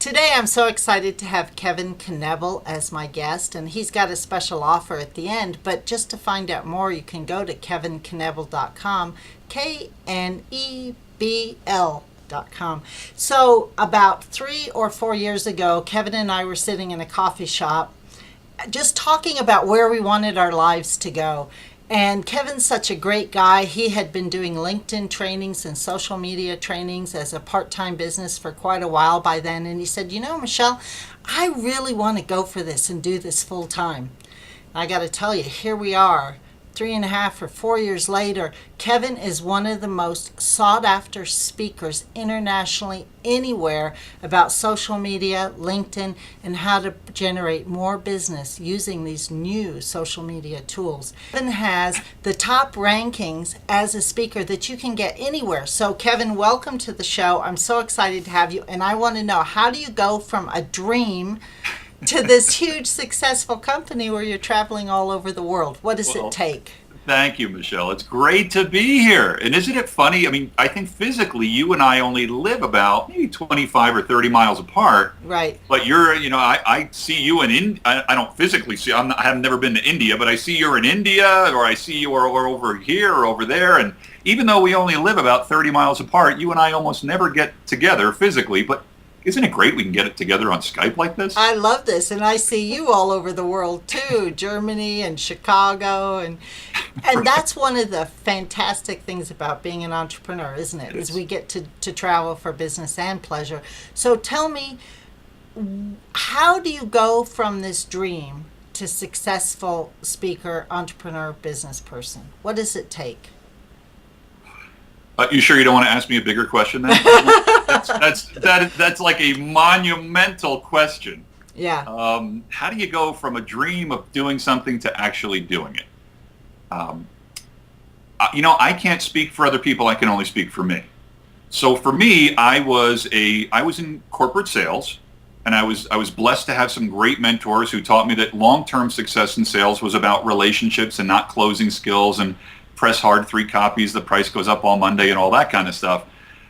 Today I'm so excited to have Kevin Knebl as my guest, and he's got a special offer at the end. But just to find out more, you can go to kevinknebl.com, KNEBL.com. So about 3 or 4 years ago, Kevin and I were sitting in a coffee shop just talking about where we wanted our lives to go. And Kevin's such a great guy. He had been doing LinkedIn trainings and social media trainings as a part-time business for quite a while by then. And he said, Michelle, I really want to go for this and do this full time. I got to tell you, here we are. 3.5 or 4 years later, Kevin is one of the most sought-after speakers internationally anywhere about social media, LinkedIn, and how to generate more business using these new social media tools. Kevin has the top rankings as a speaker that you can get anywhere. So Kevin, welcome to the show. I'm so excited to have you, and I want to know, how do you go from a dream to this huge successful company where you're traveling all over the world? What does it take? Thank you, Michelle. It's great to be here. And isn't it funny? I mean, I think physically you and I only live about maybe 25 or 30 miles apart. Right. But you're, I see you I don't physically see, I have never been to India, but I see you're in India, or I see you or over here or over there. And even though we only live about 30 miles apart, you and I almost never get together physically. But isn't it great we can get it together on Skype like this? I love this, and I see you all over the world too, Germany and Chicago, and that's one of the fantastic things about being an entrepreneur, isn't it? Is we get to travel for business and pleasure. So tell me, how do you go from this dream to successful speaker, entrepreneur, business person? What does it take? You sure you don't want to ask me a bigger question then? That's like a monumental question. Yeah. How do you go from a dream of doing something to actually doing it? I can't speak for other people. I can only speak for me. So for me, I was in corporate sales, and I was blessed to have some great mentors who taught me that long-term success in sales was about relationships and not closing skills and press hard 3 copies, the price goes up on Monday, and all that kind of stuff.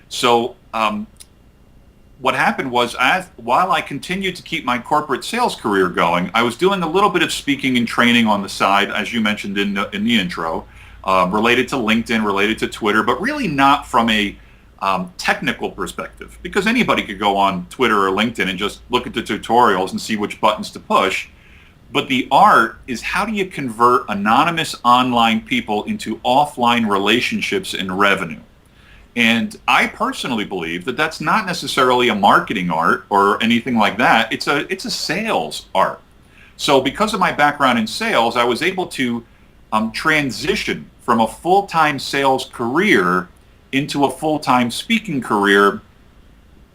So what happened was, while I continued to keep my corporate sales career going, I was doing a little bit of speaking and training on the side, as you mentioned in the intro, related to LinkedIn, related to Twitter, but really not from a technical perspective, because anybody could go on Twitter or LinkedIn and just look at the tutorials and see which buttons to push. But the art is, how do you convert anonymous online people into offline relationships and revenue? And I personally believe that that's not necessarily a marketing art or anything like that. It's a sales art. So because of my background in sales, I was able to transition from a full-time sales career into a full-time speaking career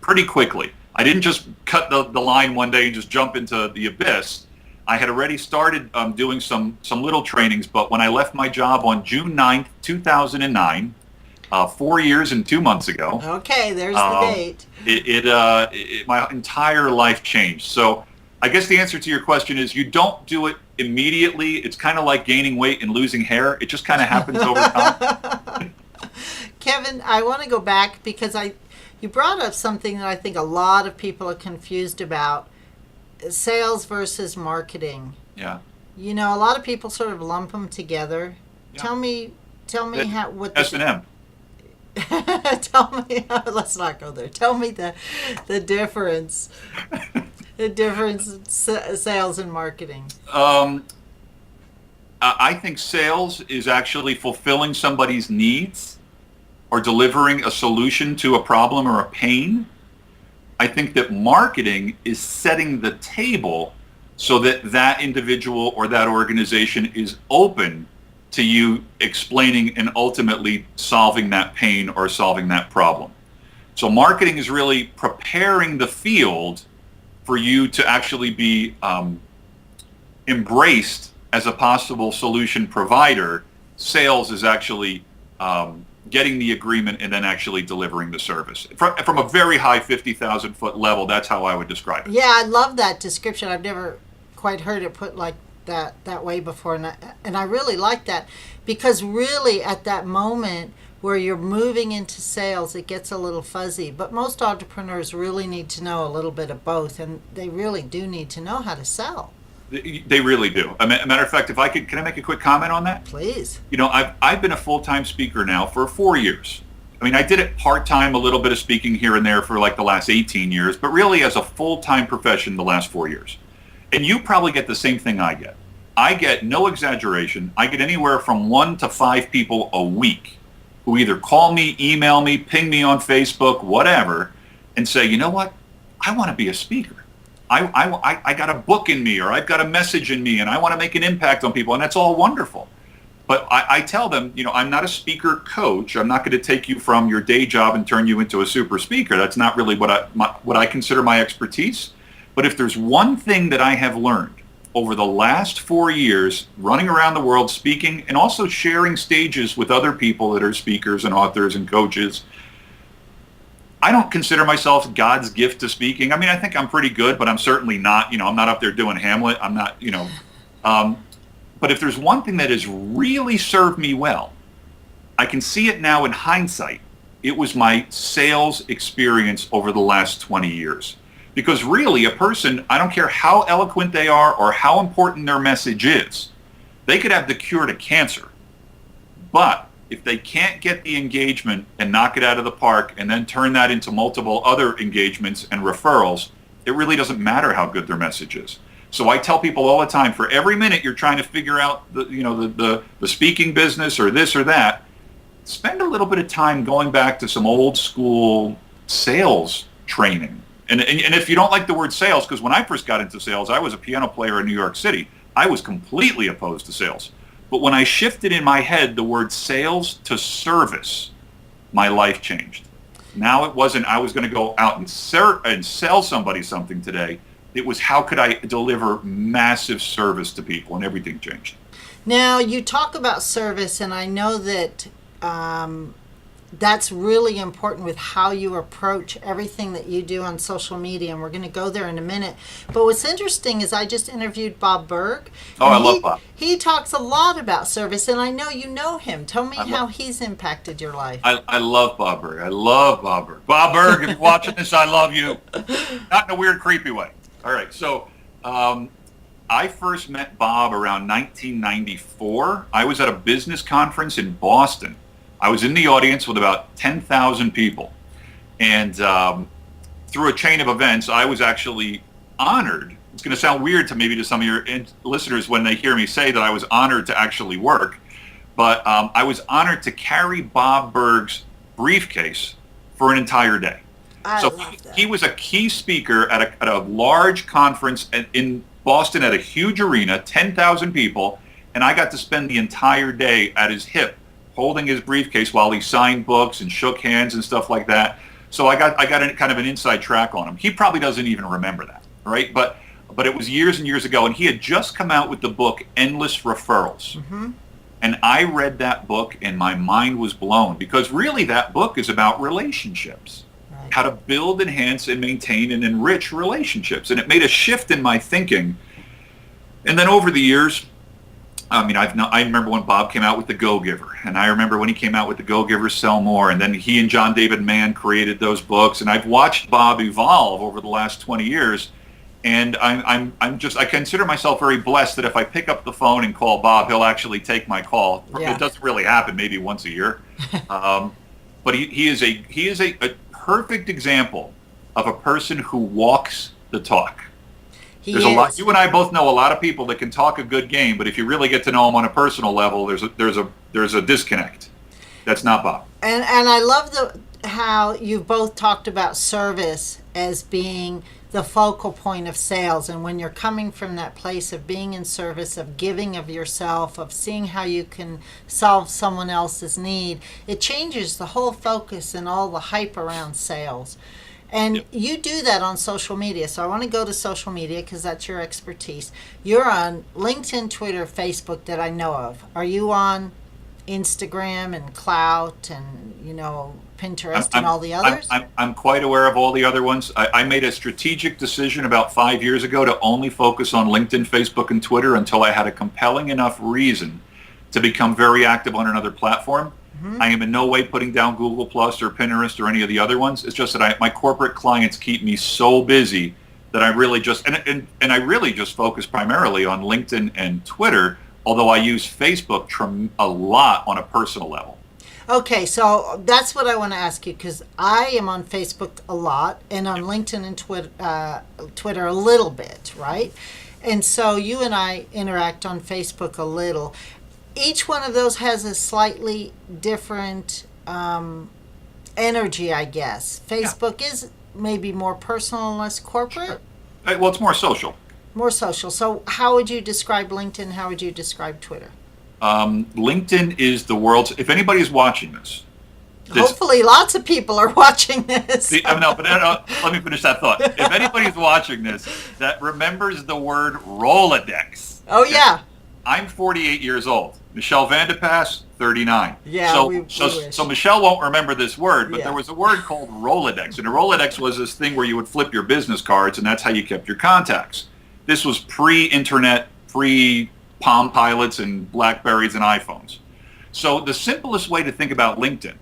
pretty quickly. I didn't just cut the line one day and just jump into the abyss. I had already started doing some little trainings, but when I left my job on June 9th, 2009, 4 years and 2 months ago. Okay, there's the date. My entire life changed. So I guess the answer to your question is, you don't do it immediately. It's kind of like gaining weight and losing hair. It just kind of happens over time. Kevin, I want to go back because you brought up something that I think a lot of people are confused about. Sales versus marketing. Yeah. A lot of people sort of lump them together. Yeah. Tell me what S&M. Tell me. Let's not go there. Tell me the difference. The difference in sales and marketing. I think sales is actually fulfilling somebody's needs or delivering a solution to a problem or a pain. I think that marketing is setting the table so that individual or that organization is open to you explaining and ultimately solving that pain or solving that problem. So marketing is really preparing the field for you to actually be embraced as a possible solution provider. Sales is actually getting the agreement and then actually delivering the service. From a very high 50,000 foot level, that's how I would describe it. Yeah, I love that description. I've never quite heard it put like that way before, and I really like that, because really at that moment where you're moving into sales, it gets a little fuzzy. But most entrepreneurs really need to know a little bit of both, and they really do need to know how to sell. They really do. A matter of fact, if I could, can I make a quick comment on that? Please. You know, I've been a full-time speaker now for 4 years. I mean, I did it part-time, a little bit of speaking here and there for like the last 18 years, but really as a full-time profession the last 4 years. And you probably get the same thing I get. I get, no exaggeration, I get anywhere from 1 to 5 people a week who either call me, email me, ping me on Facebook, whatever, and say, you know what, I want to be a speaker. I got a book in me, or I've got a message in me, and I want to make an impact on people, and that's all wonderful. But I tell them, you know, I'm not a speaker coach. I'm not going to take you from your day job and turn you into a super speaker. That's not really what I consider my expertise. But if there's one thing that I have learned over the last 4 years, running around the world speaking and also sharing stages with other people that are speakers and authors and coaches, I don't consider myself God's gift to speaking. I mean, I think I'm pretty good, but I'm certainly not, you know, I'm not up there doing Hamlet. I'm not, you know. But if there's one thing that has really served me well, I can see it now in hindsight. It was my sales experience over the last 20 years. Because really, a person, I don't care how eloquent they are or how important their message is, they could have the cure to cancer. But if they can't get the engagement and knock it out of the park and then turn that into multiple other engagements and referrals, it really doesn't matter how good their message is. So I tell people all the time, for every minute you're trying to figure out the speaking business or this or that, spend a little bit of time going back to some old school sales training. And if you don't like the word sales, because when I first got into sales, I was a piano player in New York City. I was completely opposed to sales. But when I shifted in my head the word sales to service, my life changed. Now it wasn't I was going to go out and sell somebody something today. It was how could I deliver massive service to people, and everything changed. Now, you talk about service, and I know that that's really important with how you approach everything that you do on social media, and we're going to go there in a minute. But what's interesting is I just interviewed Bob Berg. Oh, I love Bob. He talks a lot about service, and I know you know him. Tell me how he's impacted your life. I love Bob Berg. I love Bob Berg. Bob Berg, if you're watching this, I love you. Not in a weird, creepy way. All right, so I first met Bob around 1994. I was at a business conference in Boston. I was in the audience with about 10,000 people. And through a chain of events, I was actually honored. It's going to sound weird to maybe to some of your listeners when they hear me say that I was honored to actually work. But I was honored to carry Bob Berg's briefcase for an entire day. So he was a key speaker at a large conference in Boston at a huge arena, 10,000 people. And I got to spend the entire day at his hip, holding his briefcase while he signed books and shook hands and stuff like that. So I got kind of an inside track on him. He probably doesn't even remember that, right? But it was years and years ago, and he had just come out with the book Endless Referrals. Mm-hmm. And I read that book, and my mind was blown, because really that book is about relationships, right? How to build, enhance, and maintain and enrich relationships. And it made a shift in my thinking. And then over the years, I mean, I remember when Bob came out with The Go-Giver, and I remember when he came out with The Go-Giver, Sell More, and then he and John David Mann created those books, and I've watched Bob evolve over the last 20 years, and I consider myself very blessed that if I pick up the phone and call Bob, he'll actually take my call. Yeah. It doesn't really happen, maybe once a year, but he is a perfect example of a person who walks the talk. There's a lot. You and I both know a lot of people that can talk a good game, but if you really get to know them on a personal level, there's a disconnect. That's not Bob. And I love how you've both talked about service as being the focal point of sales, and when you're coming from that place of being in service, of giving of yourself, of seeing how you can solve someone else's need, it changes the whole focus and all the hype around sales. And you do that on social media. So I want to go to social media because that's your expertise. You're on LinkedIn, Twitter, Facebook that I know of. Are you on Instagram and Clout and, Pinterest and all the others? I'm quite aware of all the other ones. I made a strategic decision about 5 years ago to only focus on LinkedIn, Facebook, and Twitter until I had a compelling enough reason to become very active on another platform. I am in no way putting down Google Plus or Pinterest or any of the other ones. It's just that my corporate clients keep me so busy that I really just, and I really just focus primarily on LinkedIn and Twitter, although I use Facebook a lot on a personal level. Okay, so that's what I want to ask you, because I am on Facebook a lot and on LinkedIn and Twitter a little bit, right? And so you and I interact on Facebook a little. Each one of those has a slightly different energy, I guess. Facebook is maybe more personal and less corporate. Sure. Well, it's more social. More social. So how would you describe LinkedIn? How would you describe Twitter? LinkedIn is the world's, if anybody's watching this. Hopefully lots of people are watching this. No, but let me finish that thought. If anybody's watching this that remembers the word Rolodex. Oh, yeah. I'm 48 years old. Michelle Vandepass, 39. Yeah, so Michelle won't remember this word, but there was a word called Rolodex. And a Rolodex was this thing where you would flip your business cards, and that's how you kept your contacts. This was pre-internet, pre-Palm Pilots and Blackberries and iPhones. So the simplest way to think about LinkedIn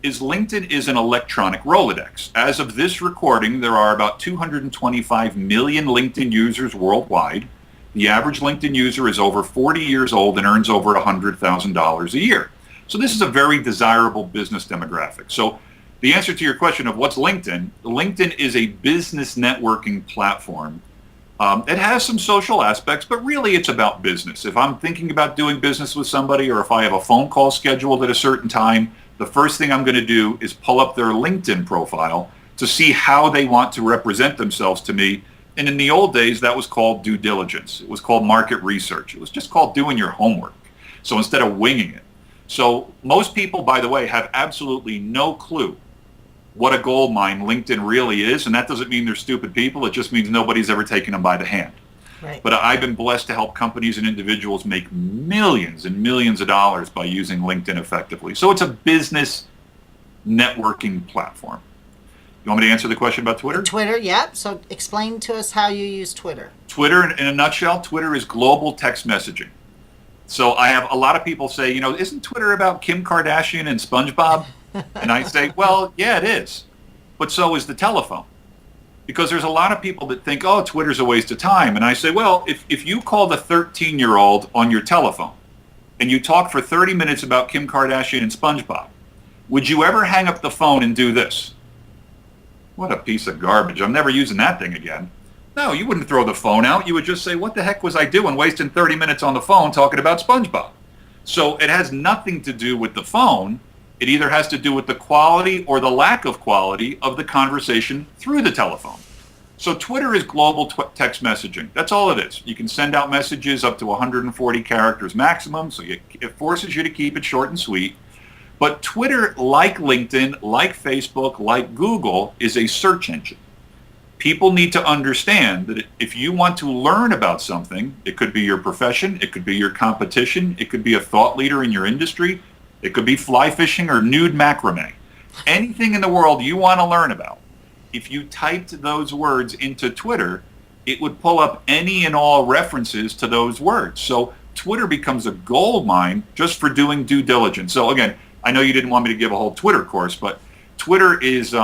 is an electronic Rolodex. As of this recording, there are about 225 million LinkedIn users worldwide. The average LinkedIn user is over 40 years old and earns over $100,000 a year. So this is a very desirable business demographic. So the answer to your question of what's LinkedIn, LinkedIn is a business networking platform. It has some social aspects, but really it's about business. If I'm thinking about doing business with somebody, or if I have a phone call scheduled at a certain time, the first thing I'm going to do is pull up their LinkedIn profile to see how they want to represent themselves to me. And in the old days, that was called due diligence. It was called market research. It was just called doing your homework. So instead of winging it. So most people, by the way, have absolutely no clue what a gold mine LinkedIn really is. And that doesn't mean they're stupid people. It just means nobody's ever taken them by the hand. Right. But I've been blessed to help companies and individuals make millions and millions of dollars by using LinkedIn effectively. So it's a business networking platform. You want me to answer the question about Twitter? Twitter, yeah. So explain to us how you use Twitter. Twitter, in a nutshell, Twitter is global text messaging. So I have a lot of people say, isn't Twitter about Kim Kardashian and SpongeBob? And I say, well, yeah, it is. But so is the telephone. Because there's a lot of people that think, oh, Twitter's a waste of time. And I say, well, if you called a 13-year-old on your telephone and you talk for 30 minutes about Kim Kardashian and SpongeBob, would you ever hang up the phone and do this? What a piece of garbage. I'm never using that thing again. No, you wouldn't throw the phone out. You would just say, what the heck was I doing wasting 30 minutes on the phone talking about SpongeBob? So it has nothing to do with the phone. It either has to do with the quality or the lack of quality of the conversation through the telephone. So Twitter is global text messaging. That's all it is. You can send out messages up to 140 characters maximum, so it forces you to keep it short and sweet. But Twitter, like LinkedIn, like Facebook, like Google, is a search engine. People need to understand that if you want to learn about something, it could be your profession, it could be your competition, it could be a thought leader in your industry, it could be fly fishing or nude macrame. Anything in the world you want to learn about, if you typed those words into Twitter, it would pull up any and all references to those words. So Twitter becomes a gold mine just for doing due diligence. So again, I know you didn't want me to give a whole Twitter course, but Twitter is,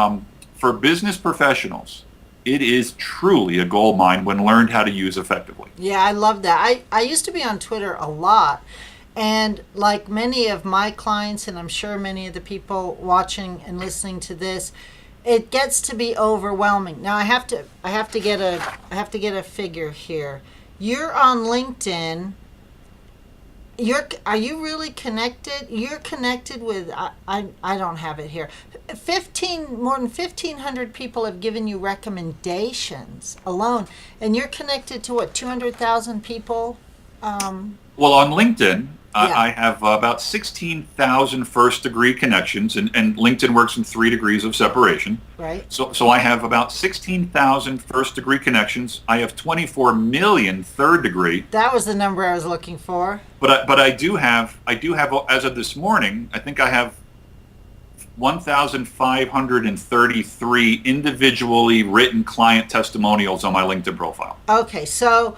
for business professionals, it is truly a gold mine when learned how to use effectively. Yeah, I love that. I used to be on Twitter a lot. And like many of my clients, and I'm sure many of the people watching and listening to this, it gets to be overwhelming. Now I have to get a figure here. You're on LinkedIn. Are you really connected? You're connected with I don't have it here. More than 1,500 people have given you recommendations alone, and you're connected to what, 200,000 people? Well, on LinkedIn, I have about 16,000 first-degree connections, and LinkedIn works in 3 degrees of separation. Right. So I have about 16,000 first-degree connections. I have 24 million third-degree. That was the number I was looking for. But I do have, as of this morning, I think I have 1,533 individually written client testimonials on my LinkedIn profile. Okay, so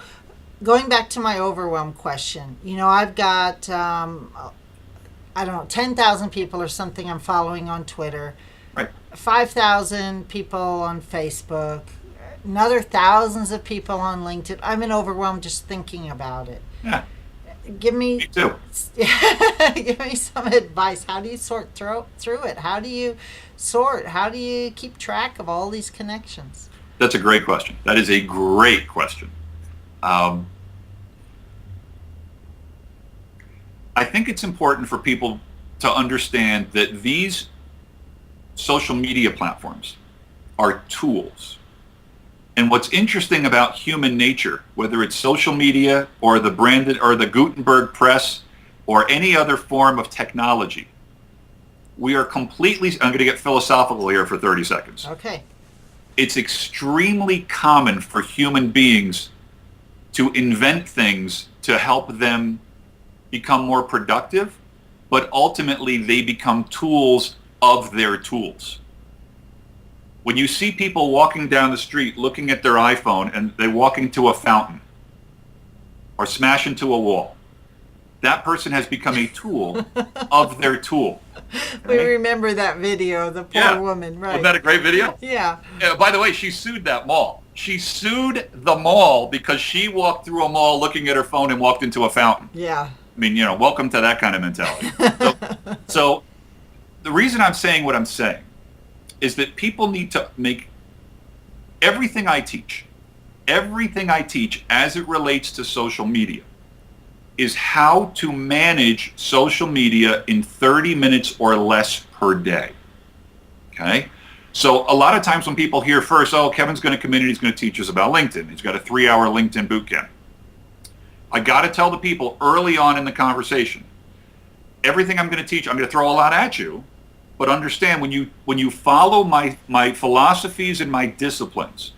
going back to my overwhelm question, I've got I don't know, 10,000 people or something I'm following on Twitter, Right. 5,000 people on Facebook, another thousands of people on LinkedIn. I'm in overwhelm just thinking about it. Yeah. Give Me me too. give me some advice. How do you sort through it? How do you sort? How do you keep track of all these connections? That's a great question. That is a great question. Um, I think it's important for people to understand that these social media platforms are tools. And what's interesting about human nature, whether it's social media or the branded or the Gutenberg press or any other form of technology, we are completely, I'm going to get philosophical here for 30 seconds. Okay. It's extremely common for human beings to invent things to help them become more productive, but ultimately they become tools of their tools. When you see people walking down the street looking at their iPhone and they walk into a fountain or smash into a wall, that person has become a tool of their tool. We Okay? remember that video, the poor Yeah. woman, right? Wasn't that a great video? Yeah. By the way, she sued that mall. She sued the mall because she walked through a mall looking at her phone and walked into a fountain. Yeah. I mean, welcome to that kind of mentality. So the reason I'm saying what I'm saying is that people need to make everything I teach as it relates to social media is how to manage social media in 30 minutes or less per day. Okay? So a lot of times when people hear first, oh, Kevin's going to come in and he's going to teach us about LinkedIn. He's got a 3-hour LinkedIn boot camp. I got to tell the people early on in the conversation, everything I'm going to teach, I'm going to throw a lot at you, but understand when you follow my philosophies and my disciplines,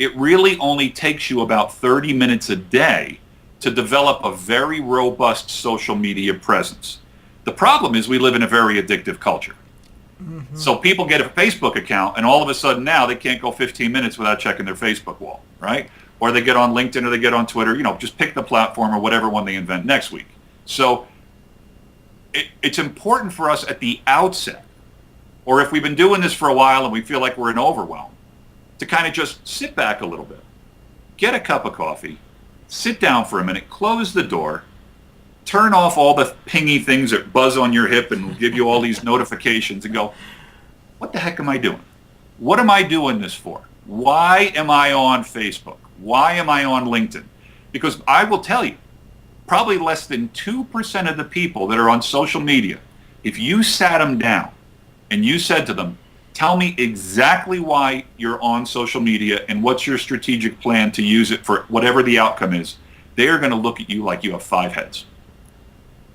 it really only takes you about 30 minutes a day to develop a very robust social media presence. The problem is we live in a very addictive culture. Mm-hmm. So people get a Facebook account and all of a sudden now they can't go 15 minutes without checking their Facebook wall, right? Or they get on LinkedIn or they get on Twitter, just pick the platform or whatever one they invent next week. So it's important for us at the outset, or if we've been doing this for a while and we feel like we're in overwhelm, to kind of just sit back a little bit, get a cup of coffee, sit down for a minute, close the door, turn off all the pingy things that buzz on your hip and give you all these notifications and go, what the heck am I doing? What am I doing this for? Why am I on Facebook? Why am I on LinkedIn? Because I will tell you, probably less than 2% of the people that are on social media, if you sat them down and you said to them, tell me exactly why you're on social media and what's your strategic plan to use it for whatever the outcome is, they are going to look at you like you have 5 heads.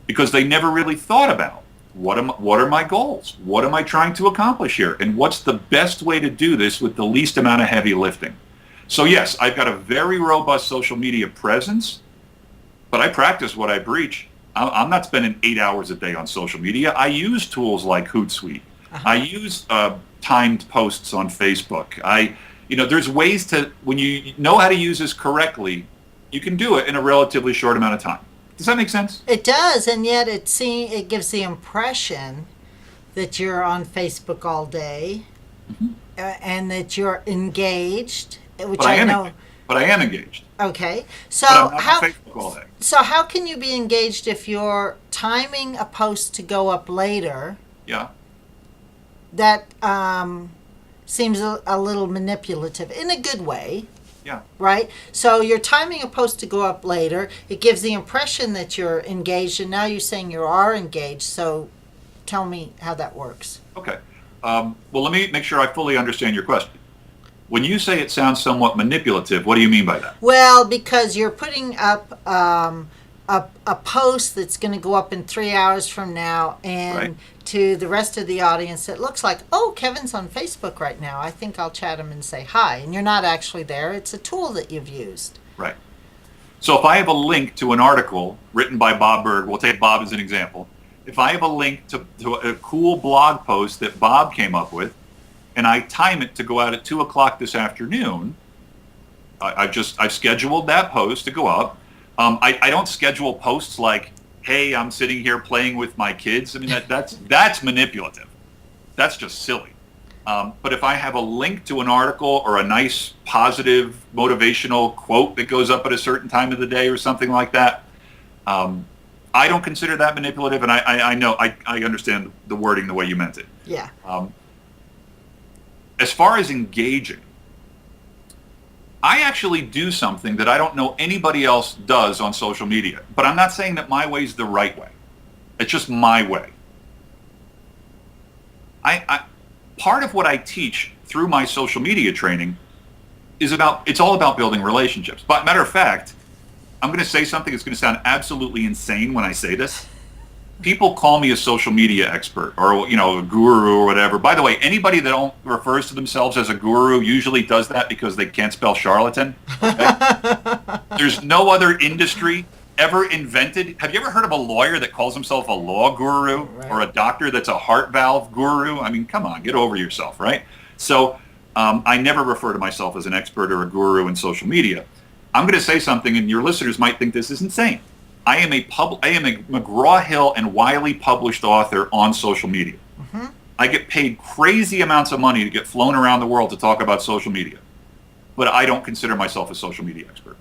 Because they never really thought about what are my goals? What am I trying to accomplish here? And what's the best way to do this with the least amount of heavy lifting? So yes, I've got a very robust social media presence, but I practice what I preach. I'm not spending 8 hours a day on social media. I use tools like Hootsuite. Uh-huh. I use timed posts on Facebook. There's ways to, when you know how to use this correctly, you can do it in a relatively short amount of time. Does that make sense? It does, and yet it gives the impression that you're on Facebook all day, mm-hmm. And that you're engaged, which I know. But I am engaged. Okay, so but I'm not on Facebook all day. So how can you be engaged if you're timing a post to go up later? Yeah. That seems a little manipulative in a good way. Yeah. Right? So you're timing a post to go up later. It gives the impression that you're engaged, and now you're saying you are engaged. So tell me how that works. Okay. Well, let me make sure I fully understand your question. When you say it sounds somewhat manipulative, what do you mean by that? Well, because you're putting up a post that's going to go up in 3 hours from now, and right. To the rest of the audience, it looks like, oh, Kevin's on Facebook right now. I think I'll chat him and say hi. And you're not actually there. It's a tool that you've used. Right. So if I have a link to an article written by Bob Berg, we'll take Bob as an example. If I have a link to a cool blog post that Bob came up with, and I time it to go out at 2 o'clock this afternoon, I've scheduled that post to go up. I don't schedule posts like, hey, I'm sitting here playing with my kids. I mean, that's manipulative. That's just silly. But if I have a link to an article or a nice positive motivational quote that goes up at a certain time of the day or something like that, I don't consider that manipulative, and I know I understand the wording the way you meant it. Yeah. As far as engaging, I actually do something that I don't know anybody else does on social media, but I'm not saying that my way is the right way. It's just my way. Part of what I teach through my social media training is it's all about building relationships. But matter of fact, I'm going to say something that's going to sound absolutely insane when I say this. People call me a social media expert or, a guru or whatever. By the way, anybody that refers to themselves as a guru usually does that because they can't spell charlatan. Okay? There's no other industry ever invented. Have you ever heard of a lawyer that calls himself a law guru, right, or a doctor that's a heart valve guru? I mean, come on, get over yourself, right? So I never refer to myself as an expert or a guru in social media. I'm going to say something, and your listeners might think this is insane. I am a McGraw-Hill and Wiley published author on social media. Mm-hmm. I get paid crazy amounts of money to get flown around the world to talk about social media, but I don't consider myself a social media expert.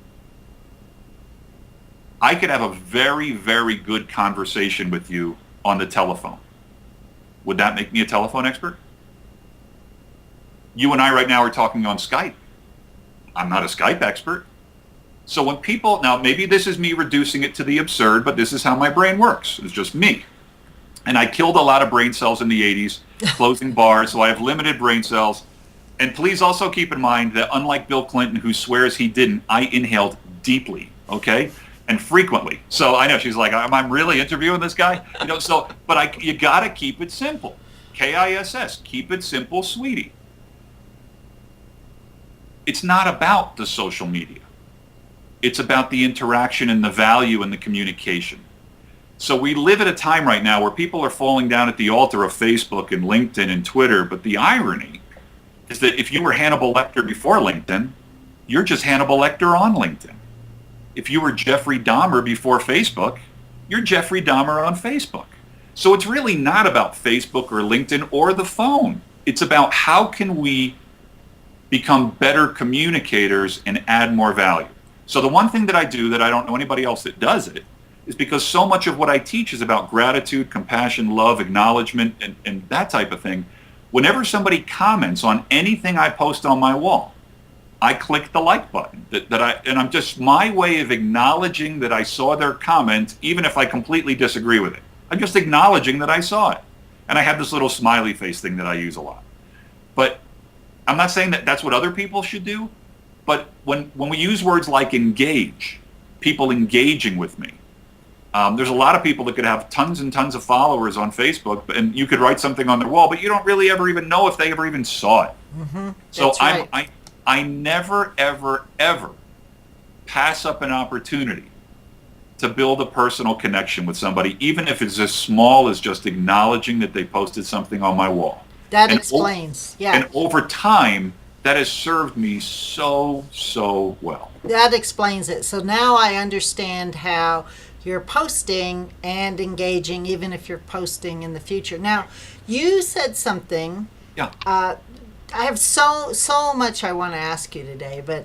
I could have a very, very good conversation with you on the telephone. Would that make me a telephone expert? You and I right now are talking on Skype. I'm not a Skype expert. So when people, now maybe this is me reducing it to the absurd, but this is how my brain works. It's just me. And I killed a lot of brain cells in the 80s, closing bars, so I have limited brain cells. And please also keep in mind that unlike Bill Clinton, who swears he didn't, I inhaled deeply, okay? And frequently. So I know she's like, I'm really interviewing this guy? But you gotta keep it simple. KISS, keep it simple, sweetie. It's not about the social media. It's about the interaction and the value and the communication. So we live at a time right now where people are falling down at the altar of Facebook and LinkedIn and Twitter, but the irony is that if you were Hannibal Lecter before LinkedIn, you're just Hannibal Lecter on LinkedIn. If you were Jeffrey Dahmer before Facebook, you're Jeffrey Dahmer on Facebook. So it's really not about Facebook or LinkedIn or the phone. It's about how can we become better communicators and add more value. So the one thing that I do that I don't know anybody else that does it is because so much of what I teach is about gratitude, compassion, love, acknowledgement, and that type of thing. Whenever somebody comments on anything I post on my wall, I click the like button. And I'm just my way of acknowledging that I saw their comment, even if I completely disagree with it. I'm just acknowledging that I saw it. And I have this little smiley face thing that I use a lot. But I'm not saying that that's what other people should do. But when we use words like engage, people engaging with me, there's a lot of people that could have tons and tons of followers on Facebook, and you could write something on their wall, but you don't really ever even know if they ever even saw it. Mm-hmm. So right. I never, ever, ever pass up an opportunity to build a personal connection with somebody, even if it's as small as just acknowledging that they posted something on my wall. That explains, yeah. And over time, that has served me so, so well. That explains it. So now I understand how you're posting and engaging, even if you're posting in the future. Now, you said something. Yeah. I have so much I want to ask you today, but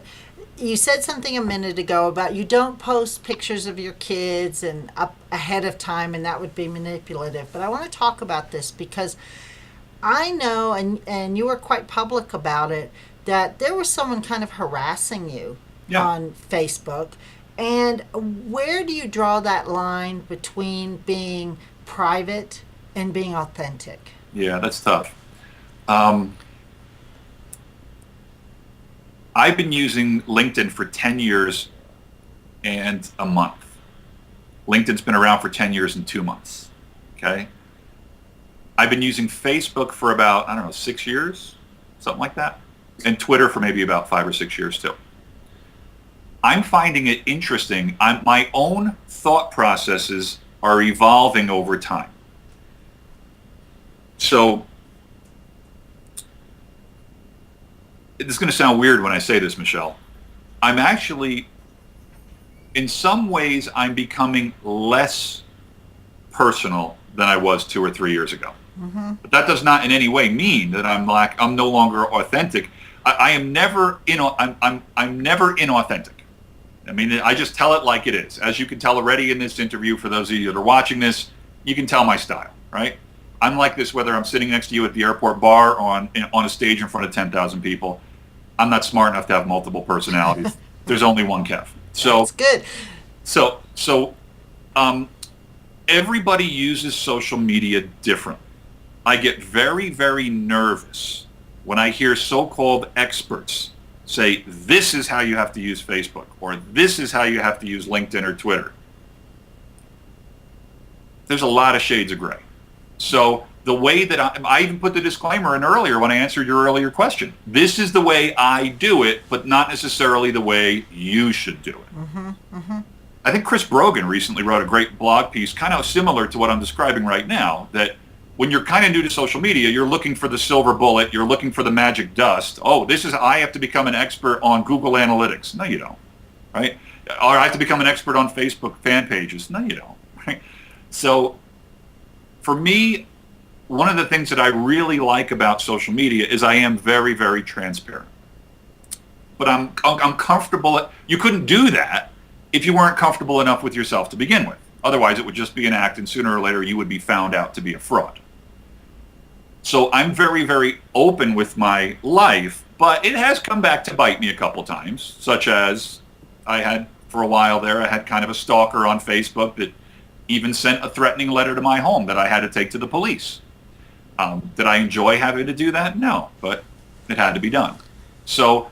you said something a minute ago about you don't post pictures of your kids and up ahead of time, and that would be manipulative. But I want to talk about this because I know, and you were quite public about it, that there was someone kind of harassing you on Facebook. And where do you draw that line between being private and being authentic? Yeah, that's tough. I've been using LinkedIn for 10 years and a month. LinkedIn's been around for 10 years and 2 months. Okay? I've been using Facebook for about, 6 years, something like that. And Twitter for maybe about 5 or 6 years too. I'm finding it interesting. My own thought processes are evolving over time. So it's going to sound weird when I say this, Michelle. I'm actually, in some ways, I'm becoming less personal than I was 2 or 3 years ago. But that does not in any way mean that I'm no longer authentic. I am never I'm never inauthentic. I mean, I just tell it like it is. As you can tell already in this interview, for those of you that are watching this, you can tell my style, right? I'm like this whether I'm sitting next to you at the airport bar or on a stage in front of 10,000 people. I'm not smart enough to have multiple personalities. There's only one Kev. So That's good. So everybody uses social media differently. I get very, very nervous when I hear so-called experts say, this is how you have to use Facebook, or this is how you have to use LinkedIn or Twitter. There's a lot of shades of gray. So the way that I even put the disclaimer in earlier when I answered your earlier question. This is the way I do it, but not necessarily the way you should do it. I think Chris Brogan recently wrote a great blog piece, kind of similar to what I'm describing right now, that when you're kind of new to social media, you're looking for the silver bullet, you're looking for the magic dust. Oh, I have to become an expert on Google Analytics. No, you don't, right? Or I have to become an expert on Facebook fan pages. No, you don't, right? So for me, one of the things that I really like about social media is I am very, very transparent. But I'm comfortable. You couldn't do that if you weren't comfortable enough with yourself to begin with. Otherwise, it would just be an act, and sooner or later, you would be found out to be a fraud. So I'm very, very open with my life, but it has come back to bite me a couple times, such as I had for a while there, I had kind of a stalker on Facebook that even sent a threatening letter to my home that I had to take to the police. Did I enjoy having to do that? No, but it had to be done. So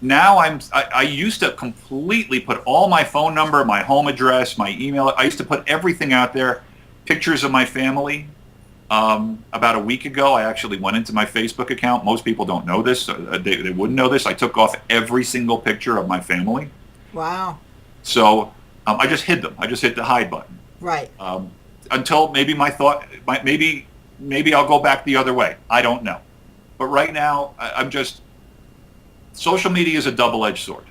now I used to completely put all my phone number, my home address, my email. I used to put everything out there, pictures of my family. About a week ago, I actually went into my Facebook account. Most people don't know this. They wouldn't know this. I took off every single picture of my family. Wow. So I just hid them. I just hit the hide button. Right. Until maybe maybe I'll go back the other way. I don't know. But right now, social media is a double-edged sword,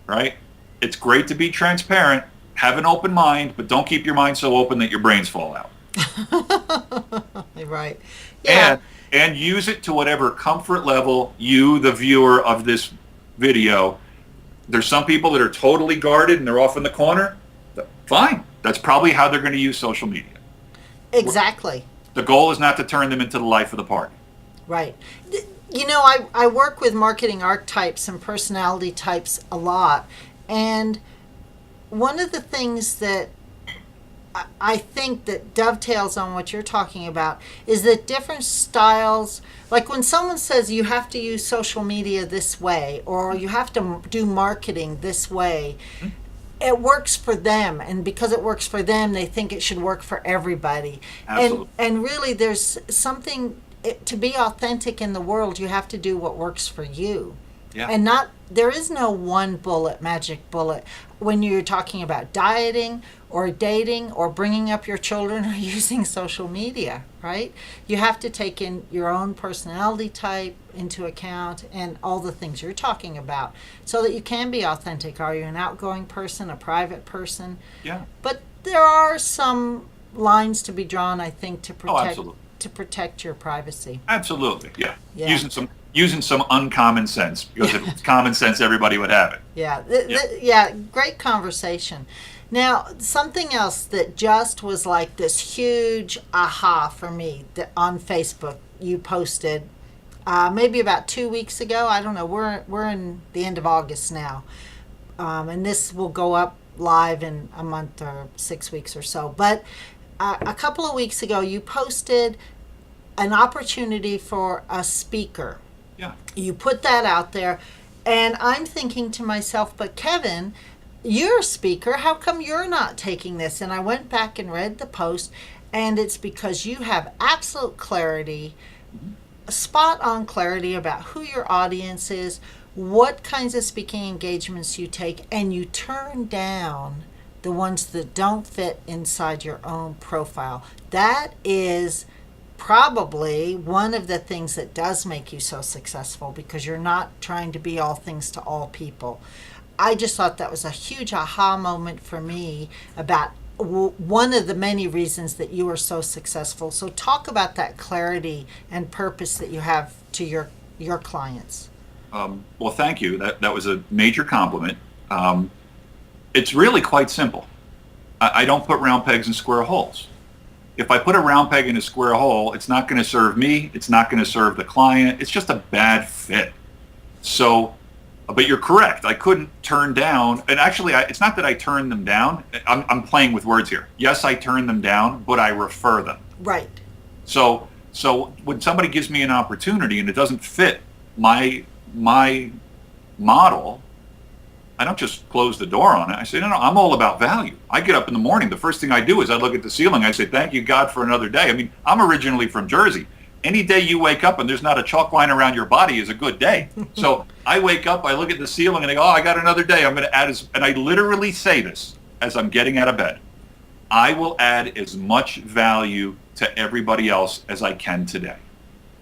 right? It's great to be transparent, have an open mind, but don't keep your mind so open that your brains fall out. Right. Yeah. And use it to whatever comfort level you, the viewer of this video. There's some people that are totally guarded and they're off in the corner. Fine. That's probably how they're going to use social media. Exactly. The goal is not to turn them into the life of the party. Right. You know, I work with marketing archetypes and personality types a lot. And one of the things that I think that dovetails on what you're talking about is that different styles, like when someone says you have to use social media this way or you have to do marketing this way, it works for them. And because it works for them, they think it should work for everybody. Absolutely. And really there's something, to be authentic in the world, you have to do what works for you. Yeah. And there is no one magic bullet. When you're talking about dieting or dating or bringing up your children or using social media, right? You have to take in your own personality type into account and all the things you're talking about so that you can be authentic. Are you an outgoing person, a private person? Yeah. But there are some lines to be drawn, I think, to protect your privacy. Absolutely. Yeah. Using some uncommon sense, because if it's common sense, everybody would have it. Yeah. Great conversation. Now, something else that just was like this huge aha for me that on Facebook you posted maybe about 2 weeks ago. I don't know. We're in the end of August now, and this will go up live in a month or 6 weeks or so. But a couple of weeks ago, you posted an opportunity for a speaker. Yeah. You put that out there, and I'm thinking to myself, but Kevin, you're a speaker. How come you're not taking this? And I went back and read the post, and it's because you have absolute clarity, spot on clarity about who your audience is, what kinds of speaking engagements you take, and you turn down the ones that don't fit inside your own profile. That is probably one of the things that does make you so successful, because you're not trying to be all things to all people. I just thought that was a huge aha moment for me about one of the many reasons that you are so successful. So talk about that clarity and purpose that you have to your clients. Well, thank you. That was a major compliment. It's really quite simple. I don't put round pegs in square holes. If I put a round peg in a square hole, it's not going to serve me. It's not going to serve the client. It's just a bad fit. So, but you're correct. I couldn't turn down, and actually, it's not that I turned them down. I'm playing with words here. Yes, I turn them down, but I refer them. Right. So when somebody gives me an opportunity and it doesn't fit my model, I don't just close the door on it. I say, no, I'm all about value. I get up in the morning. The first thing I do is I look at the ceiling. I say, thank you, God, for another day. I mean, I'm originally from Jersey. Any day you wake up and there's not a chalk line around your body is a good day. So I wake up, I look at the ceiling, and I go, oh, I got another day. I'm going to add, and I literally say this as I'm getting out of bed. I will add as much value to everybody else as I can today.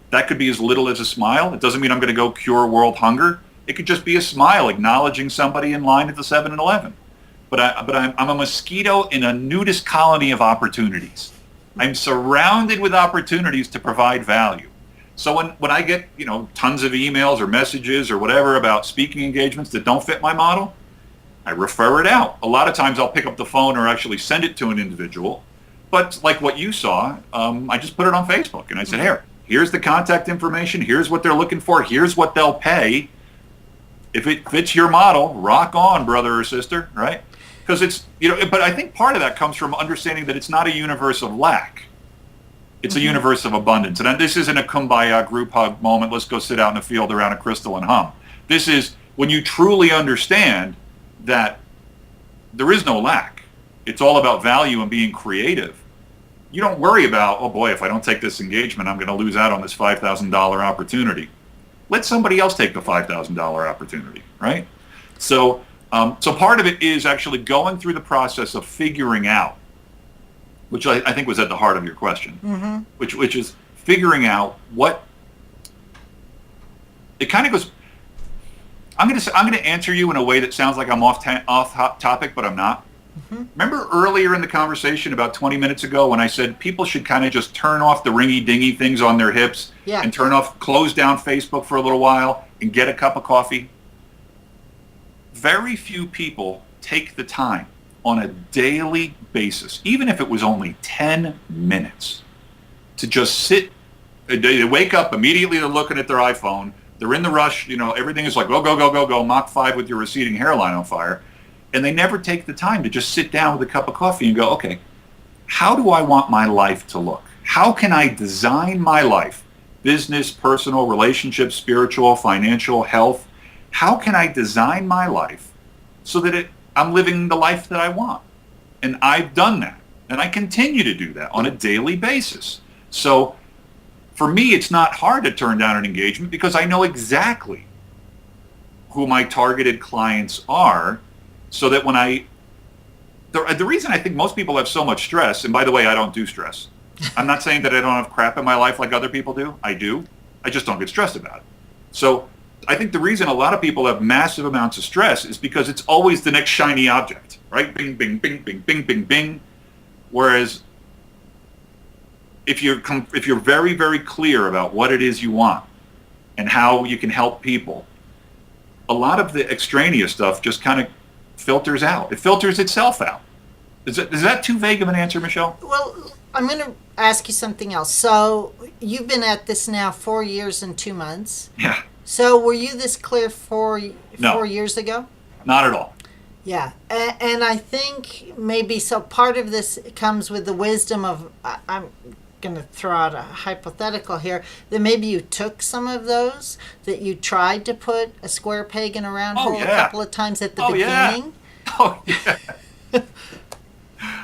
That could be as little as a smile. It doesn't mean I'm going to go cure world hunger. It could just be a smile, acknowledging somebody in line at the 7-Eleven. But I'm a mosquito in a nudist colony of opportunities. I'm surrounded with opportunities to provide value. So when I get, tons of emails or messages or whatever about speaking engagements that don't fit my model, I refer it out. A lot of times I'll pick up the phone or actually send it to an individual. But like what you saw, I just put it on Facebook and I said, here's the contact information. Here's what they're looking for. Here's what they'll pay. If it fits your model, rock on, brother or sister, right? Because it's, but I think part of that comes from understanding that it's not a universe of lack. It's a universe of abundance. And this isn't a kumbaya group hug moment. Let's go sit out in the field around a crystal and hum. This is when you truly understand that there is no lack. It's all about value and being creative. You don't worry about, oh boy, if I don't take this engagement, I'm going to lose out on this $5,000 opportunity. Let somebody else take the $5,000 opportunity, right? So part of it is actually going through the process of figuring out, which I think was at the heart of your question, which is figuring out what it kind of goes. I'm going to answer you in a way that sounds like I'm off topic, but I'm not. Remember earlier in the conversation about 20 minutes ago when I said people should kind of just turn off the ringy-dingy things on their hips and close down Facebook for a little while and get a cup of coffee? Very few people take the time on a daily basis, even if it was only 10 minutes, to just sit. They wake up, immediately they're looking at their iPhone. They're in the rush. Everything is like, go, Mach 5 with your receding hairline on fire. And they never take the time to just sit down with a cup of coffee and go, okay, how do I want my life to look? How can I design my life? Business, personal, relationships, spiritual, financial, health. How can I design my life so that I'm living the life that I want? And I've done that. And I continue to do that on a daily basis. So for me, it's not hard to turn down an engagement because I know exactly who my targeted clients are. So that when the reason I think most people have so much stress, and by the way, I don't do stress. I'm not saying that I don't have crap in my life like other people do. I do. I just don't get stressed about it. So I think the reason a lot of people have massive amounts of stress is because it's always the next shiny object, right? Bing, bing, bing, bing, bing, bing, bing. Whereas if you're very, very clear about what it is you want and how you can help people, a lot of the extraneous stuff just kind of filters out. It filters itself out. Is that too vague of an answer, Michelle? Well, I'm going to ask you something else. So you've been at this now 4 years and 2 months. Yeah. So were you this clear 4 years ago? Not at all. Yeah. And I think maybe so part of this comes with the wisdom of, I'm going to throw out a hypothetical here, that maybe you took some of those, that you tried to put a square peg in a round hole a couple of times at the beginning. Oh, yeah.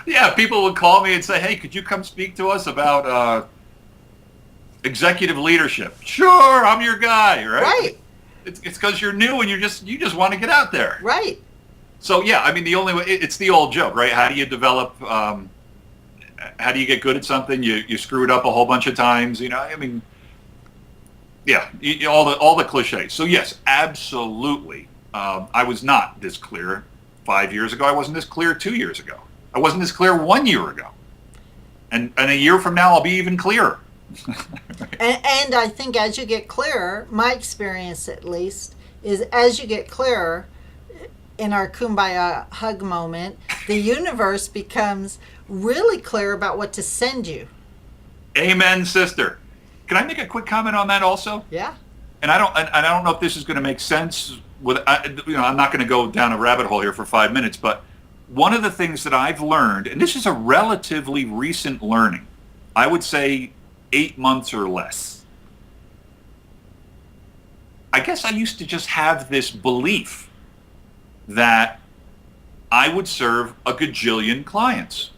Yeah, people would call me and say, hey, could you come speak to us about executive leadership? Sure, I'm your guy, right? Right. It's because you're new and you just want to get out there. Right. So, yeah, I mean, the only way, it's the old joke, right? How do you develop, how do you get good at something? You screw it up a whole bunch of times, I mean, yeah, all the cliches. So, yes, absolutely. I was not this clear 5 years ago. I wasn't this clear 2 years ago. I wasn't as clear 1 year ago. And a year from now, I'll be even clearer. And I think as you get clearer, my experience at least, is as you get clearer in our kumbaya hug moment, the universe becomes really clear about what to send you. Amen, sister. Can I make a quick comment on that also? Yeah. And I don't know if this is going to make sense. I'm not going to go down a rabbit hole here for 5 minutes, but one of the things that I've learned, and this is a relatively recent learning, I would say 8 months or less. I guess I used to just have this belief that I would serve a gajillion clients.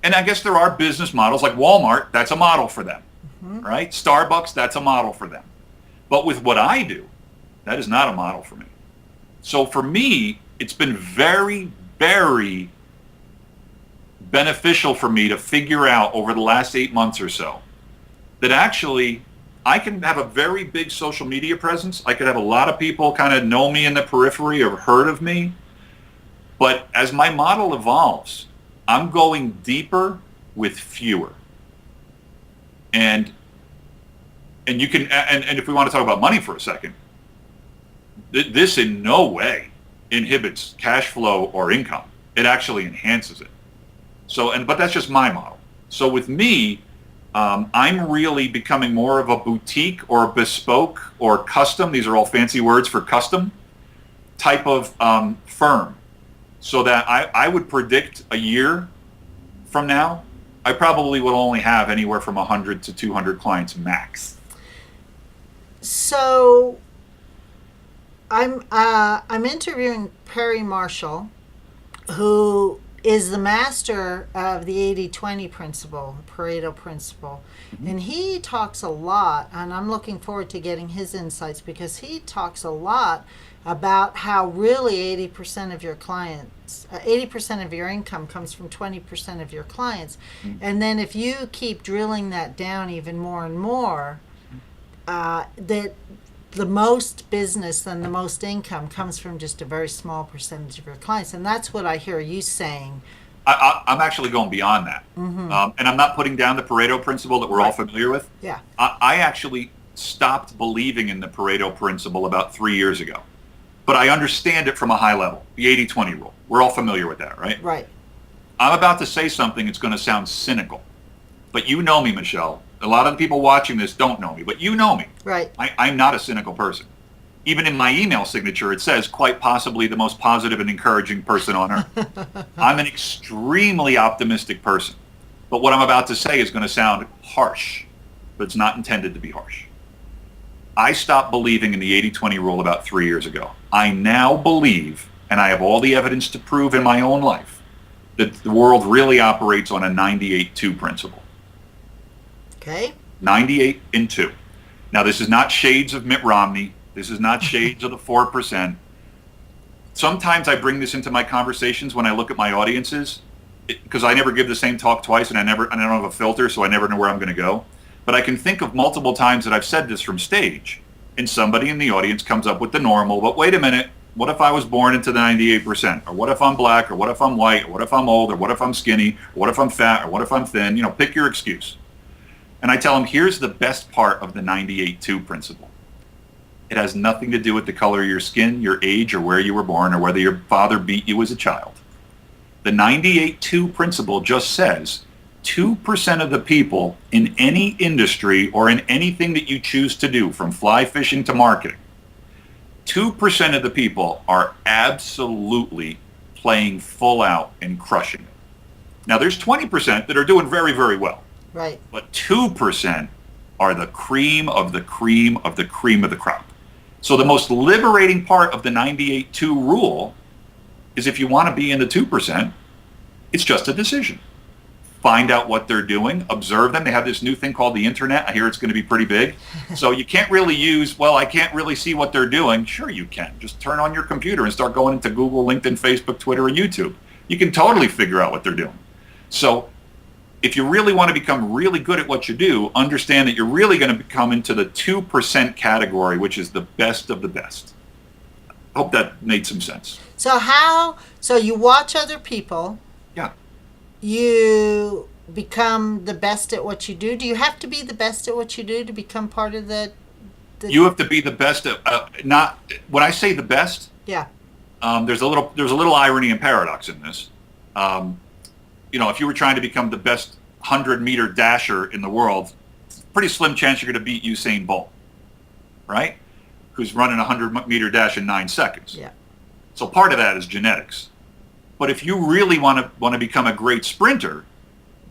And I guess there are business models like Walmart, that's a model for them, right? Starbucks, that's a model for them. But with what I do, that is not a model for me. So for me, it's been very, very beneficial for me to figure out over the last 8 months or so that actually I can have a very big social media presence. I could have a lot of people kind of know me in the periphery or heard of me. But as my model evolves, I'm going deeper with fewer. And you can, and if we want to talk about money for a second, this in no way inhibits cash flow or income. It actually enhances it. But that's just my model. So with me, I'm really becoming more of a boutique or a bespoke or custom, these are all fancy words for custom, type of firm. So that I would predict a year from now, I probably will only have anywhere from 100 to 200 clients max. So I'm interviewing Perry Marshall, who is the master of the 80-20 principle, Pareto principle. And he talks a lot, and I'm looking forward to getting his insights, because he talks a lot about how really 80% of your clients, 80% of your income comes from 20% of your clients. And then if you keep drilling that down even more and more, that the most business and the most income comes from just a very small percentage of your clients. And that's what I hear you saying. I'm actually going beyond that. And I'm not putting down the Pareto principle that we're all familiar with. Yeah. I actually stopped believing in the Pareto principle about 3 years ago. But I understand it from a high level, the 80-20 rule. We're all familiar with that, right? Right. I'm about to say something that's going to sound cynical. But you know me, Michelle. A lot of the people watching this don't know me, but you know me. Right. I'm not a cynical person. Even in my email signature, it says quite possibly the most positive and encouraging person on earth. I'm an extremely optimistic person. But what I'm about to say is going to sound harsh, but it's not intended to be harsh. I stopped believing in the 80-20 rule about 3 years ago. I now believe, and I have all the evidence to prove in my own life, that the world really operates on a 98-2 principle. Okay. 98 and 2. Now, this is not shades of Mitt Romney. This is not shades of the 4%. Sometimes I bring this into my conversations when I look at my audiences, because I never give the same talk twice, and I don't have a filter, so I never know where I'm going to go. But I can think of multiple times that I've said this from stage, and somebody in the audience comes up with the normal, but wait a minute, what if I was born into the 98%? Or what if I'm black? Or what if I'm white? Or what if I'm old? Or what if I'm skinny? Or what if I'm fat? Or what if I'm thin? You know, pick your excuse. And I tell them, here's the best part of the 98-2 principle. It has nothing to do with the color of your skin, your age, or where you were born, or whether your father beat you as a child. The 98-2 principle just says 2% of the people in any industry or in anything that you choose to do, from fly fishing to marketing, 2% of the people are absolutely playing full out and crushing it. Now, there's 20% that are doing very, very well. Right. But 2% are the cream of the cream of the cream of the crop. So the most liberating part of the 98-2 rule is, if you want to be in the 2%, it's just a decision. Find out what they're doing, observe them. They have this new thing called the internet. I hear it's going to be pretty big. So you can't really use, well, I can't really see what they're doing. Sure you can. Just turn on your computer and start going into Google, LinkedIn, Facebook, Twitter, and YouTube. You can totally figure out what they're doing. So if you really want to become really good at what you do, understand that you're really going to come into the 2% category, which is the best of the best. Hope that made some sense. So you watch other people. Yeah. you become the best at what you do? Do you have to be the best at what you do to become part of the You have to be the best at, not, when I say the best, yeah. there's a little irony and paradox in this. If you were trying to become the best 100-meter dasher in the world, pretty slim chance you're going to beat Usain Bolt, right? Who's running a 100-meter dash in 9 seconds. Yeah. So part of that is genetics. But if you really want to become a great sprinter,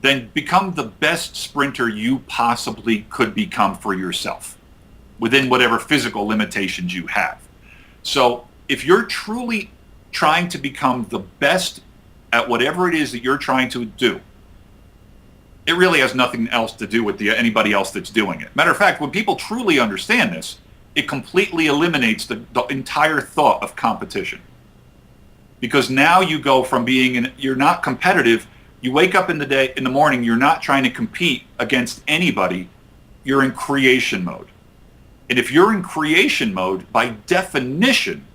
then become the best sprinter you possibly could become for yourself within whatever physical limitations you have. So if you're truly trying to become the best at whatever it is that you're trying to do, it really has nothing else to do with anybody else that's doing it. Matter of fact, when people truly understand this, it completely eliminates the entire thought of competition. Because now you go from you're not competitive. You wake up in the morning, you're not trying to compete against anybody. You're in creation mode. And if you're in creation mode, by definition,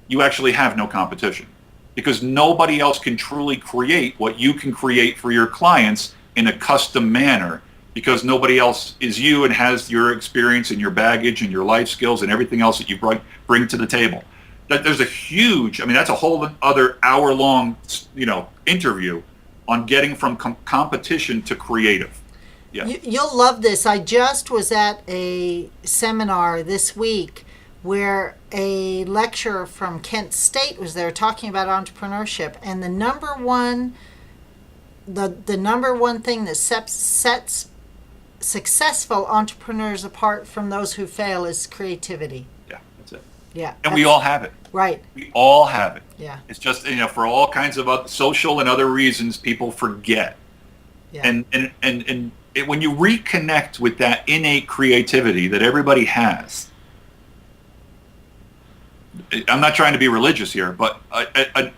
you actually have no competition. Because nobody else can truly create what you can create for your clients in a custom manner, because nobody else is you and has your experience and your baggage and your life skills and everything else that you bring to the table. There's that's a whole other hour-long, interview on getting from competition to creative. Yeah. You'll love this. I just was at a seminar this week where a lecturer from Kent State was there talking about entrepreneurship, and the number one thing that sets successful entrepreneurs apart from those who fail is creativity. Yeah, that's it. Yeah. And we all have it. Right. We all have it. Yeah. It's just, for all kinds of social and other reasons, people forget. Yeah. And when you reconnect with that innate creativity that everybody has, I'm not trying to be religious here, but an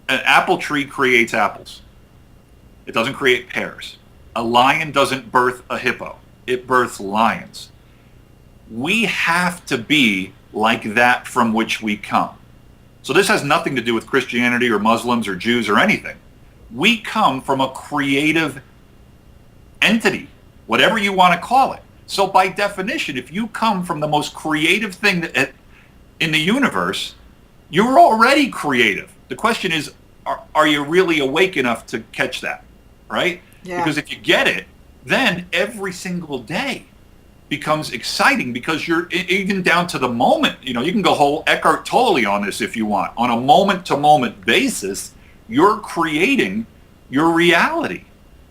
apple tree creates apples. It doesn't create pears. A lion doesn't birth a hippo. It births lions. We have to be like that from which we come. So this has nothing to do with Christianity or Muslims or Jews or anything. We come from a creative entity, whatever you want to call it. So by definition, if you come from the most creative thing in the universe, you're already creative. The question is, are you really awake enough to catch that, right? Yeah. Because if you get it, then every single day becomes exciting, because you're even down to the moment. You can go whole Eckhart Tolle on this if you want. On a moment-to-moment basis, you're creating your reality.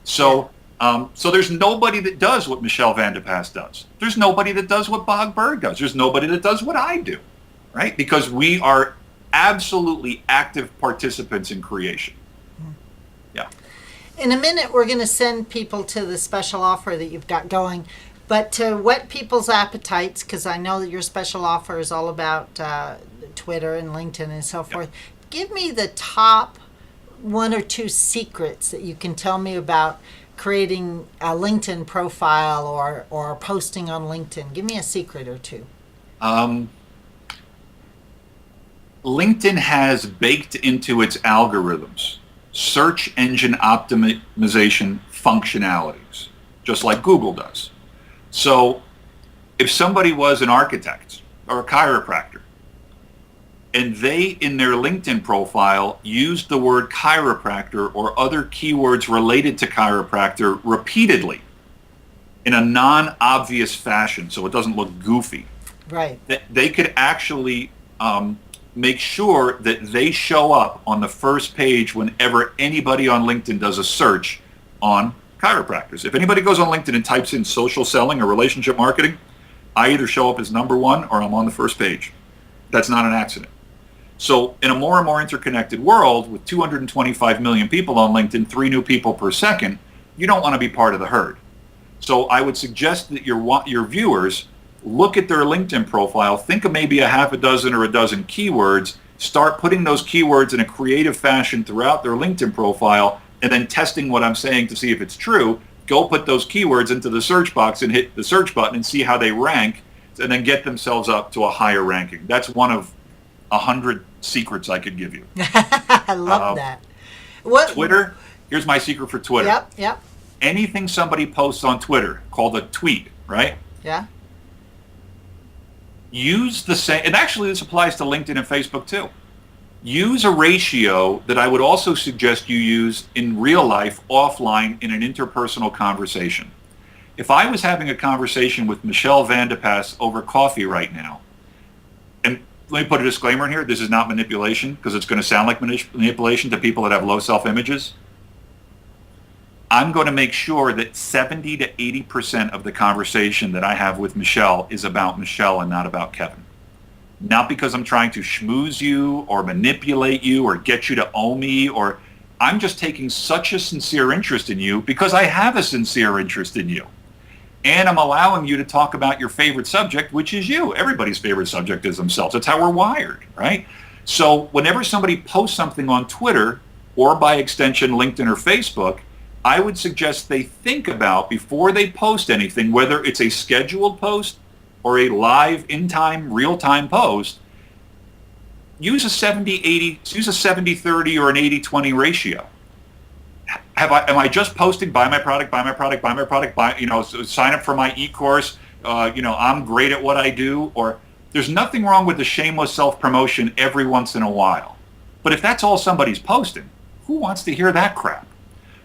So there's nobody that does what Michelle Van de Pass does. There's nobody that does what Bob Berg does. There's nobody that does what I do, right? Because we are absolutely active participants in creation. Yeah. In a minute, we're going to send people to the special offer that you've got going. But to whet people's appetites, because I know that your special offer is all about Twitter and LinkedIn and so forth, give me the top 1 or 2 secrets that you can tell me about creating a LinkedIn profile or posting on LinkedIn. Give me a secret or 2. LinkedIn has baked into its algorithms search engine optimization functionalities, just like Google does. So if somebody was an architect or a chiropractor, and they, in their LinkedIn profile, used the word chiropractor or other keywords related to chiropractor repeatedly in a non-obvious fashion, so it doesn't look goofy, right, they could actually make sure that they show up on the first page whenever anybody on LinkedIn does a search on chiropractors. If anybody goes on LinkedIn and types in social selling or relationship marketing, I either show up as number 1 or I'm on the first page. That's not an accident. So in a more and more interconnected world with 225 million people on LinkedIn, 3 new people per second, you don't want to be part of the herd. So I would suggest that your viewers look at their LinkedIn profile, think of maybe a half a dozen or a dozen keywords, start putting those keywords in a creative fashion throughout their LinkedIn profile, and then testing what I'm saying to see if it's true. Go put those keywords into the search box and hit the search button and see how they rank, and then get themselves up to a higher ranking. That's one of 100 secrets I could give you. I love that. What Twitter? Here's my secret for Twitter. Yep. Anything somebody posts on Twitter, called a tweet, right? Yeah. Use the same, and actually this applies to LinkedIn and Facebook too. Use a ratio that I would also suggest you use in real life, offline, in an interpersonal conversation. If I was having a conversation with Michelle Vandepass over coffee right now, and let me put a disclaimer in here, this is not manipulation, because it's going to sound like manipulation to people that have low self-images. I'm going to make sure that 70 to 80% of the conversation that I have with Michelle is about Michelle and not about Kevin. Not because I'm trying to schmooze you or manipulate you or get you to owe me, or I'm just taking such a sincere interest in you because I have a sincere interest in you. And I'm allowing you to talk about your favorite subject, which is you. Everybody's favorite subject is themselves. That's how we're wired, right? So whenever somebody posts something on Twitter, or by extension LinkedIn or Facebook, I would suggest they think about, before they post anything, whether it's a scheduled post or a live, in-time, real-time post, use a 70-80, use a 70-30 or an 80-20 ratio. Am I just posting, buy my product, sign up for my e-course, I'm great at what I do, or there's nothing wrong with the shameless self-promotion every once in a while. But if that's all somebody's posting, who wants to hear that crap?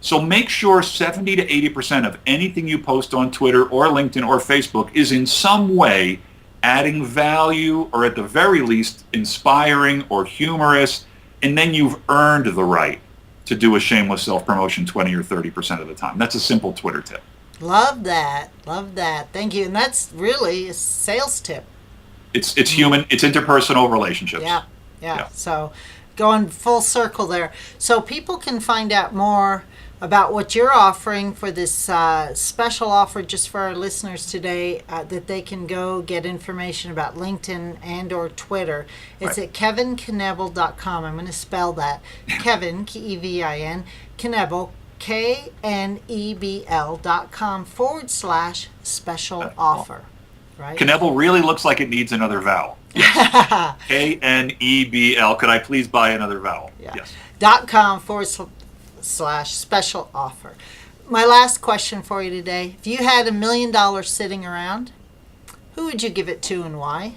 So make sure 70 to 80% of anything you post on Twitter or LinkedIn or Facebook is in some way adding value, or at the very least inspiring or humorous, and then you've earned the right to do a shameless self-promotion 20 or 30% of the time. That's a simple Twitter tip. Love that. Thank you. And that's really a sales tip. It's human, it's interpersonal relationships. Yeah. So going full circle there. So people can find out more about what you're offering for this special offer just for our listeners today, that they can go get information about LinkedIn and or Twitter. It's at kevinknebl.com. I'm going to spell that. Kevin, K-E-V-I-N, Knebl, KNEBL.com/special offer. Right? Knebl really looks like it needs another vowel. Yes. K-N-E-B-L. Could I please buy another vowel? Yeah. Yes. .com/special offer. My last question for you today. If you had $1 million sitting around, who would you give it to and why?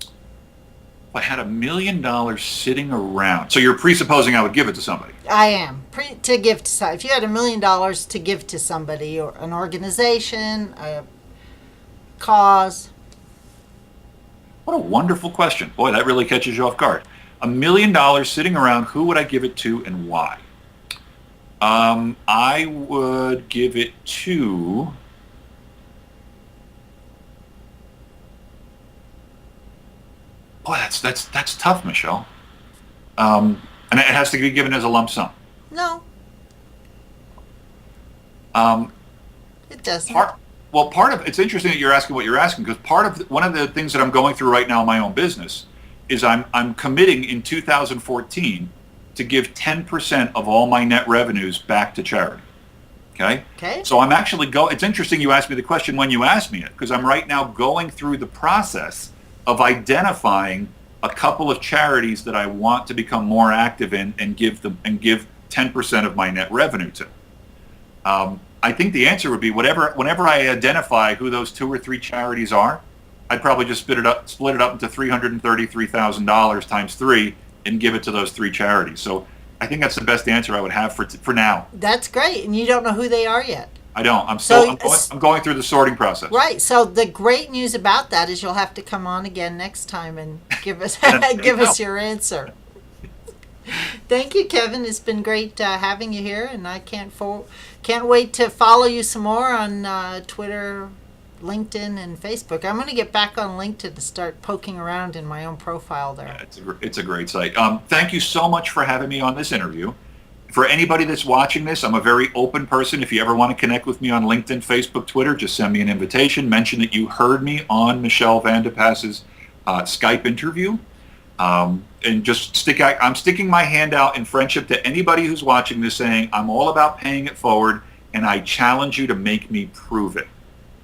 If I had $1 million sitting around. So you're presupposing I would give it to somebody. I am. To give to somebody. If you had $1 million to give to somebody, or an organization, a cause. What a wonderful question. Boy, that really catches you off guard. $1 million sitting around, who would I give it to and why? I would give it to... Boy, that's tough, Michelle. And it has to be given as a lump sum. No. It doesn't. It's interesting that you're asking what you're asking, because one of the things that I'm going through right now in my own business is I'm committing in 2014 to give 10% of all my net revenues back to charity. Okay? So I'm actually it's interesting you asked me the question when you asked me it, because I'm right now going through the process of identifying a couple of charities that I want to become more active in and give 10% of my net revenue to. I think the answer would be whenever I identify who those 2 or 3 charities are, I'd probably just split it up into $333,000 times 3 and give it to those 3 charities. So I think that's the best answer I would have for now. That's great, and you don't know who they are yet. I don't. I'm going through the sorting process. Right. So the great news about that is you'll have to come on again next time and give us us your answer. Thank you, Kevin. It's been great having you here, and I can't wait to follow you some more on Twitter, LinkedIn, and Facebook. I'm going to get back on LinkedIn to start poking around in my own profile there. Yeah, it's a great site. Thank you so much for having me on this interview. For anybody that's watching this, I'm a very open person. If you ever want to connect with me on LinkedIn, Facebook, Twitter, just send me an invitation. Mention that you heard me on Michelle Vandepass's Skype interview. And just I'm sticking my hand out in friendship to anybody who's watching this, saying I'm all about paying it forward, and I challenge you to make me prove it.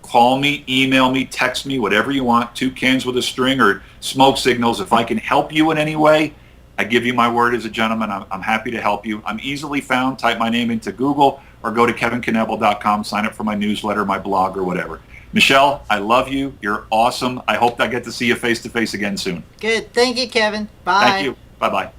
Call me, email me, text me, whatever you want, 2 cans with a string or smoke signals. If I can help you in any way, I give you my word as a gentleman. I'm happy to help you. I'm easily found. Type my name into Google or go to kevinknebl.com, sign up for my newsletter, my blog, or whatever. Michelle, I love you. You're awesome. I hope I get to see you face-to-face again soon. Good. Thank you, Kevin. Bye. Thank you. Bye-bye.